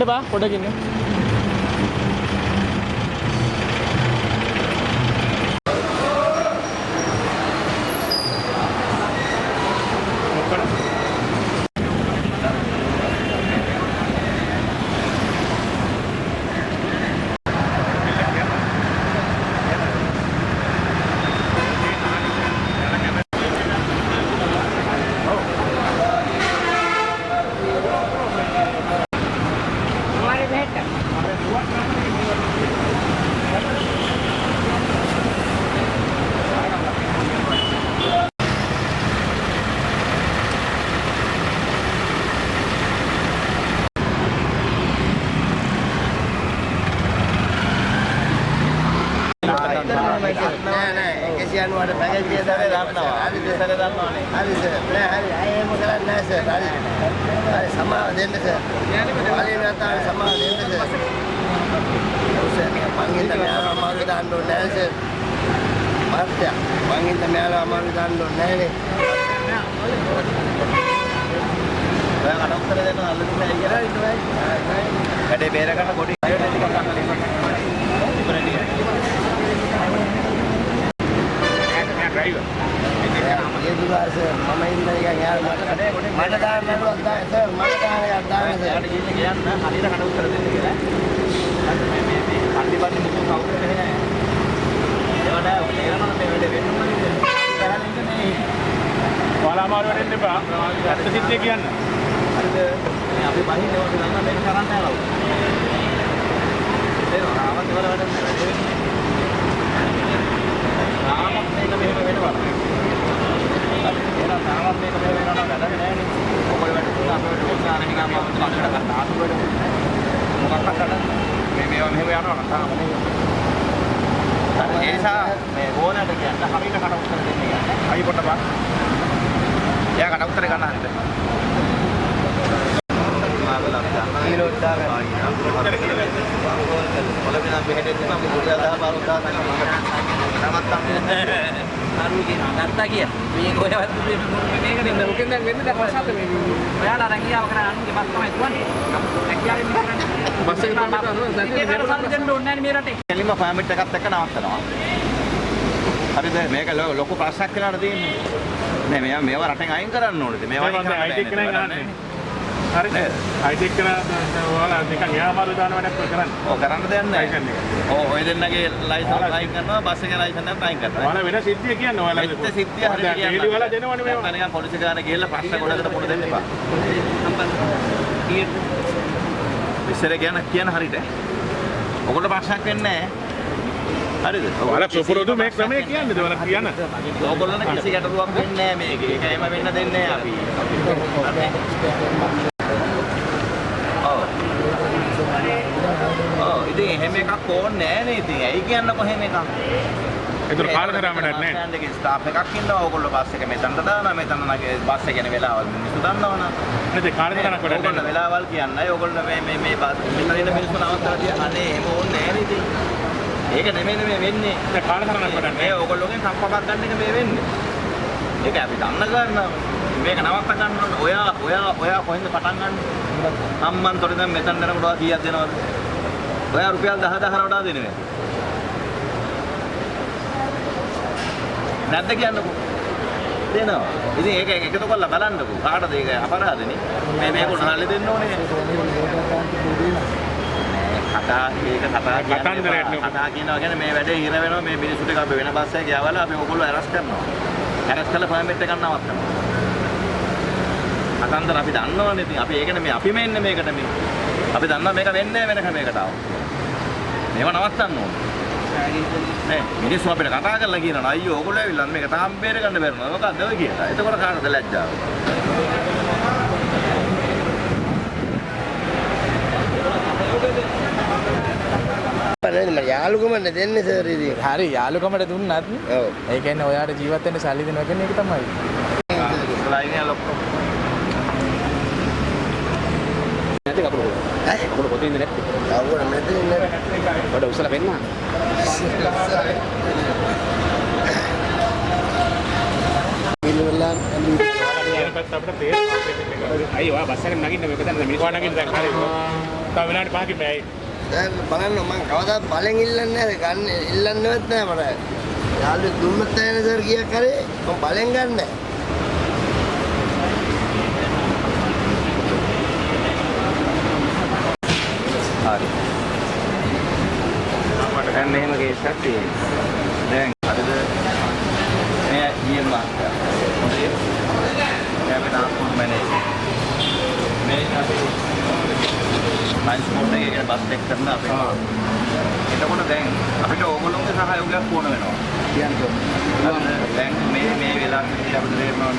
ඉන්න බා පොඩක් ඉන්න. ලොකු ප්‍රශ්නයක් කියලා තියෙන්නේ. නෑ මේවා රටෙන් අයින් කරන්න ඕනේද? මේවා අයින් කරන්න බෑ. හරිද? අයිටෙක් කරන ඔයාලා නිකන් යාමාරු දාන වැඩක් කරන්නේ. ඔව් කරන්න දෙයක් නෑ. ඔව් ඔය දෙන්නගේ ලයිසන්ස් අයින් කරනවා, බස් එකේ ලයිසන්ස් එකත් අයින් කරනවා. ඔයාලා වෙන සිද්ධිය කියන්නේ ඔයාලා වෙන සිද්ධිය හරියට කියන්නේ. ඒලි වල දෙනවනේ මේවා. නිකන් පොලිසිය ගාන ගිහලා ප්‍රශ්න ගොඩකට පොඩ දෙන්න එපා. ඉස්සර කියන හරියට. ඔයගොල්ලෝ ප්‍රශ්නයක් වෙන්නේ නෑ. හරිද? ඔයාලා සුපුරුදු මේ ක්‍රමය කියන්නේද ඔයාලා කියන්න? ඕගොල්ලෝන කිසි ගැටලුවක් වෙන්නේ නැහැ මේකේ. ඒක එහෙම වෙන්න දෙන්නේ නැහැ අපි. ඔව් ඉතින් එහෙම එකක් ඕනේ නැහැ නේ ඉතින්. ඇයි කියන්නකො එහෙම එකක්? ඒතර කාලතරමකට නැහැ. ස්ටෑන්ඩ් එකේ ස්ටාෆ් එකක් ඉන්නවා. ඕගොල්ලෝ බස් එක මෙතනට දානවා. මෙතන නැගේ බස් එක යන වෙලාවල් මිනිස්සු දන්නවනේ. නේද? කාලතරමකට වැඩ නැහැ. වෙලාවල් කියන්නේ ඕගොල්ලෝ මේ මෙතන ඉන්න මිනිස්සු නවත්තලා තියන්නේ. අනේ එහෙම ඕනේ නැහැ නේ ඉතින්. ඒක නෙමෙයි මේ වෙන්නේ. දැන් කාලතරණක් වඩන්නේ. මේ ඕගොල්ලෝගෙන් කම්පපක් ගන්න එක මේ වෙන්නේ. ඒක අපි දන්න ගන්නවා. මේක නවත්ත ගන්න ඕන. ඔයා කොහෙන්ද පටන් ගන්න? අම්මන්තොට දැන් මෙතන යනකොට කීයක් දෙනවද? ඔයා රුපියල් 10000 වඩා දෙන්නේ. නැද්ද කියන්නකෝ. දෙනවා. ඉතින් ඒක එකතු කරලා බලන්නකෝ. කාටද ඒක අපරාධනේ? මේගොල්ලෝ හල්ලේ දෙන්න ඕනේ. කතා කියනවා කියන්නේ මේ වැඩේ හිර වෙනවා මේ මිනිස්සුන්ට අපි වෙන බස් එකක් යවලා අපි ඔයගොල්ලෝ අරස් කරනවා. අරස් කරලා පර්මිට් එක නවත්තනවා. අතන්තර අපි දන්නවනේ ඉතින් අපි ඒකනේ මේ අපි මෙන්නේ මේකට මේ. අපි දන්නවා මේක වෙන්නේ වෙන ක්‍රමයකට ආව. මේව නවත්තන්න ඕනේ. නේ මිනිස්සු අපිට කතා කරලා කියනවා අයියෝ ඔයගොල්ලෝ ඇවිල්ලා මේක තාම බේර ගන්න බැරිනවා. මොකක්ද ඔය කියලා. එතකොට කාටද ලැජ්ජාව? යාළුකමට දෙන්නේ සර් ඉතින්. හරි යාළුකමට දුන්නත් ඔව්. ඒ කියන්නේ ඔයාට ජීවත් වෙන්න සල්ලි දෙනවා කියන්නේ ඒක තමයි. ලයින් ලොක්කෝ. නැති කපුරු. කපුරු පොතේ ඉන්නේ නැති. කවුරුද නැති ඉන්නේ. වඩ උසලා වෙන්න. මිලවලා අපිට තේරෙන්නේ. අයියෝ බස් එකෙන් නගින්න මේක දැන් මිනිස්සු නගින්න දැන් හරියට. තව විනාඩි 5කින් මේ ඇයි. දැන් බලන්න මම කවදාවත් බලෙන් ඉල්ලන්නේ නැහැ. ගන්න ඉල්ලන්නවත් නැහැ මට. යාළුවෝ දුන්නත් නැහැ සර් කියක් කරේ මම බලෙන් ගන්න නැහැ. හරි. දැන් මෙහෙම කේස් එකක් තියෙනවා. දැන් අදද මේ ඊයේ මාස්ටර්. හොඳයි. දැන් අපි ට්‍රාන්ස්පෝර්ට් මැනේජර්. මේ අපි ට්‍රාන්ස්පෝර්ට් එකේ බස් එක කරන අපි. එතකොට දැන් අපිට ඕගොල්ලෝගේ සහයෝගයක් ඕන වෙනවා. කියන්නේ දැන් මේ වෙලාවට අපිට තේරෙනවා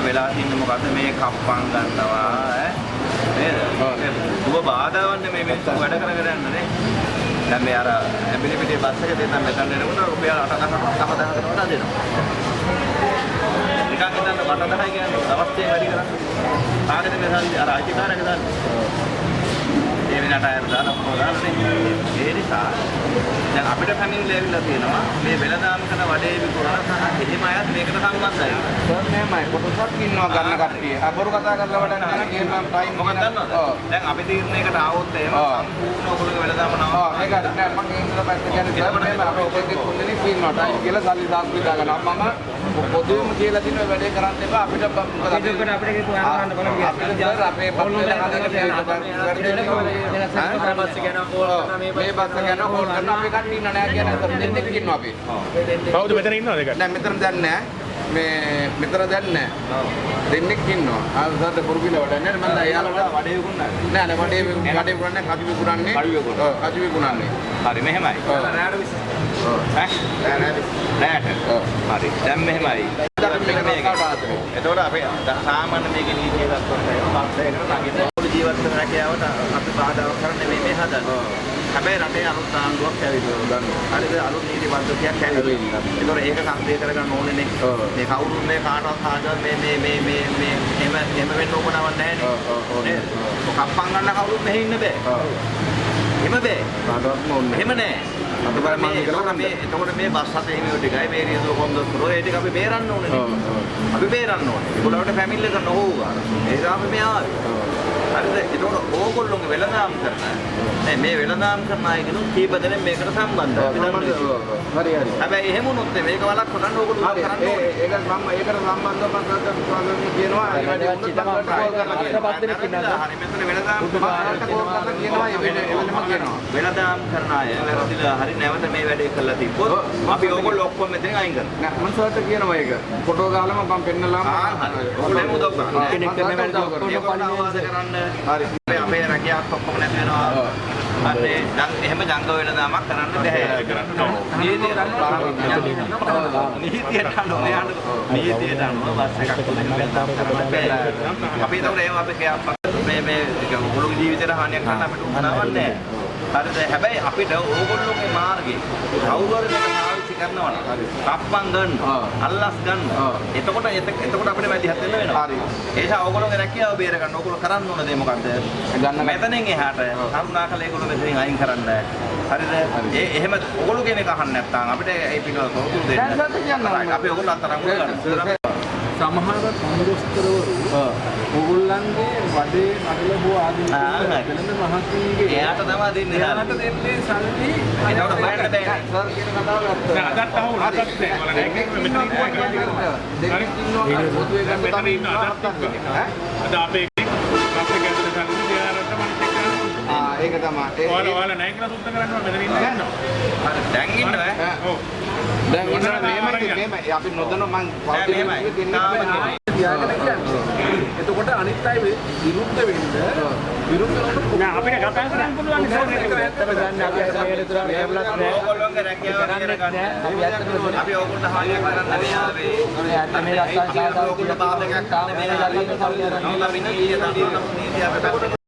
වෙලා තින්නේ මොකද්ද මේ කප්පන් ගන්නවා ඈ නේද? දුව බාධාවන්නේ මේ වැඩ කරගෙන යන්නේ. දැන් මේ අර ඇඹිලි පිටේ බස් එක දෙන්න මෙතන එනකොට රුපියල් 8,000කට වඩා දෙනවා. නිකන් හිතන්න 8,000 කියන්නේ අවස්ථේ වැඩි කරන්නේ. කාගෙද මේ සල්ලි අර අයිතිකාරයක දාන්නේ. ඒ වෙනට අය දාලා පොදාන්නේ. ඒ නිසා දැන් අපිට ෆැමිලි ලෙවල් එක තියෙනවා. මේ වෙලදාම් කරන වඩේ විකුණන සහ එහෙම අයත් මේකට සම්බන්ධයි. සර් මෙහෙමයි කොටසක් ඉන්නවා ගන්න කට්ටිය. අබරු කතා කරලා වැඩක් නැහැ කියනවා ටයිම් මොකක්ද දන්නවද? දැන් අපි තීරණයකට ආවොත් එහෙම සම්පූර්ණ ඔයගොල්ලෝ වෙලදාම නම. මේක නෑ මම ඉන්නවා පැත්ත කියන්නේ සර් මෙහෙම අපේ ඔකේ තුන්දෙනෙක් ඉන්නවා ටයිම් කියලා සල්ලි දාස් විදා ගන්නවා. මම පොදුවේම කියලා දින වැඩේ කරන්න එපා අපිට මොකද අපිට සර් අපේ පොල්ලේ මේ බස් ගැන හෝල් කරන අපි කට්ටිය ඉන්න නෑ කියන සර් දෙන්නෙක් ඉන්නවා අපි. කවුද මෙතන ඉන්නවද ඒක? නෑ මෙතන දැන් නෑ. මෙතන දැන් නෑ. දෙන්නෙක් ඉන්නවා. ආ සර් පුරුගිල වඩන්නේ මම දැන් යාළුවා වඩේ විකුණන්නේ. නෑ නෑ වඩේ විකුණන්නේ කජු විකුණන්නේ. ඔව් කජු විකුණන්නේ. හරි මෙහෙමයි. රෑට විස. ඔව්. රෑට. ඔව්. හරි. දැන් මෙහෙමයි. එතකොට අපේ සාමාන්‍ය මේකේ නීතිය ගත්තොත් එහෙම පස්සේකට නැගිටින ජීවත් වෙන රැකියාවට අපි බාධාවක් කරන්නේ මේ හදන්නේ. හැබැයි රටේ අලුත් ආණ්ඩුවක් ඇවිල්ලා ගන්නවා. හරිද? අලුත් නීති පද්ධතියක් ඇවිල්ලා. ඒතකොට ඒක සංදේ කරගන්න ඕනේනේ. මේ කවුරුත් මේ කාටවත් හාදා මේ එහෙම වෙන්න ඕනවක් නැහැ නේ. නේද? කප්පන් ගන්න කවුරුත් මෙහෙ ඉන්න බෑ. එහෙම බෑ. කාටවත් ඕනේ. එහෙම නෑ. එතකොට මේ බස් හතේ හිමියෝ ටිකයි මේ රියදුව කොන්දොස්තරෝ ඒ ටික අපි බේරන්න ඕනේ. අපි බේරන්න ඕනේ. ඒගොල්ලන්ට ෆැමිලි එක නොහොව ගන්න. ඒක අපි මේ ආවේ. හරිද? ඒතකොට ඕගොල්ලෝගේ වෙළඳාම් කරන මේ වෙළඳාම් කරන අයගෙනුත් කීප දෙනෙක් මේකට සම්බන්ධයි. හරි. හැබැයි එහෙම වුණොත් මේක වළක්වන්න ඕගොල්ලෝ කරන්න ඕනේ. ඒක මම ඒකට සම්බන්ධව මම කියනවා හරි මෙතන වෙළඳාම් වෙළඳාම් කරන අය වැරදිලා හරි නැවත මේ වැඩේ කරලා තිබ්බොත් අපි ඕගොල්ලෝ ඔක්කොම මෙතෙන් අයින් කරනවා. නෑ මම සර්ට කියනවා ඒක. ෆොටෝ ගහලා මම පෙන්නලාම ඔක්කොම උදව් කරනවා. කෙනෙක් කරන වැඩ ඔක්කොම කරන්න. හරි. අපේ රැකියාවක් ඔක්කොම නැති වෙනවා. අනේ දැන් එහෙම ජංග වෙළඳාමක් කරන්න බැහැ. නීතියට අනුව බස් එකක් තුලින් වෙළඳාම් කරන්න බැහැ. අපි ඒතකොට එහෙම අපි මේ ඔයගොල්ලෝගේ ජීවිතේට හානියක් කරන්න අපිට උනනවක් නැහැ. හරිද? හැබැයි අපිට ඕගොල්ලෝගේ මාර්ගේ කවුරු හරි මේක පාවිච්චි කරනවා නම් කප්පන් ගන්න, අල්ලස් ගන්න. එතකොට අපිට මැදිහත් වෙන්න වෙනවා. හරි. ඒ නිසා ඕගොල්ලෝගේ රැකියාව බේර ගන්න ඕගොල්ලෝ කරන්න ඕන දේ මොකද්ද? මෙතනින් එහාට කරුණාකර ඒගොල්ලෝ මෙතනින් අයින් කරන්න. හරිද? එහෙම ඕගොල්ලෝ කියන එක අහන්න නැත්නම් අපිට ඒ පිටව තොරතුරු දෙන්න. අපි ඕගොල්ලෝ අතරංගු ගන්න. සමහර කොන්දොස්තරවරු ඕගොල්ලන්ගේ වඩේ නඩල හෝ ආදී වෙළඳ මහත්මියගේ එයාට තමයි දෙන්නේ. එයාට දෙන්නේ සල්ලි ඒකට බලන්න බෑ. සර් කියන කතාව ගත්තා. නෑ අදත් අහුව අදත් නෑ. බලන්න ඒක මෙතන ඉන්නවා. දෙකක් ඉන්නවා. පොදුවේ ගන්න මෙතන ඉන්නවා අදත් ඉන්නවා. අද අපේ අපේ ගැටලු සල්ලි දෙයාරට මම චෙක් කරනවා. ඒක තමයි. ඔයාලා නැහැ කියලා සුද්ධ කරනවා මෙතන ඉන්නවා. හරි දැන් ඉන්නවා. ඔව්. දැන් ඉන්නවා මේමයි අපි නොදන්න මං පෞද්ගලිකව දෙන්නේ තියාගෙන කියන්නේ. එතකොට අනිත් අය විරුද්ධ වෙන්න නෑ අපිට කතා කරන්න පුළුවන් නේ ඇත්තම දන්නේ අපි අර මේකට තුරා මේවලත් නෑ ඕගොල්ලෝගේ රැකියාව කරගන්න. අපි ඕගොල්ලෝ හානියක් කරන්න නේ ආවේ. ඇත්ත මේ රස්සා සාදා ඕගොල්ලෝ බාධකයක් ගන්න මේ ආවේ. නමුත් අපි නීතිය දන්නවා. නීතිය අපිට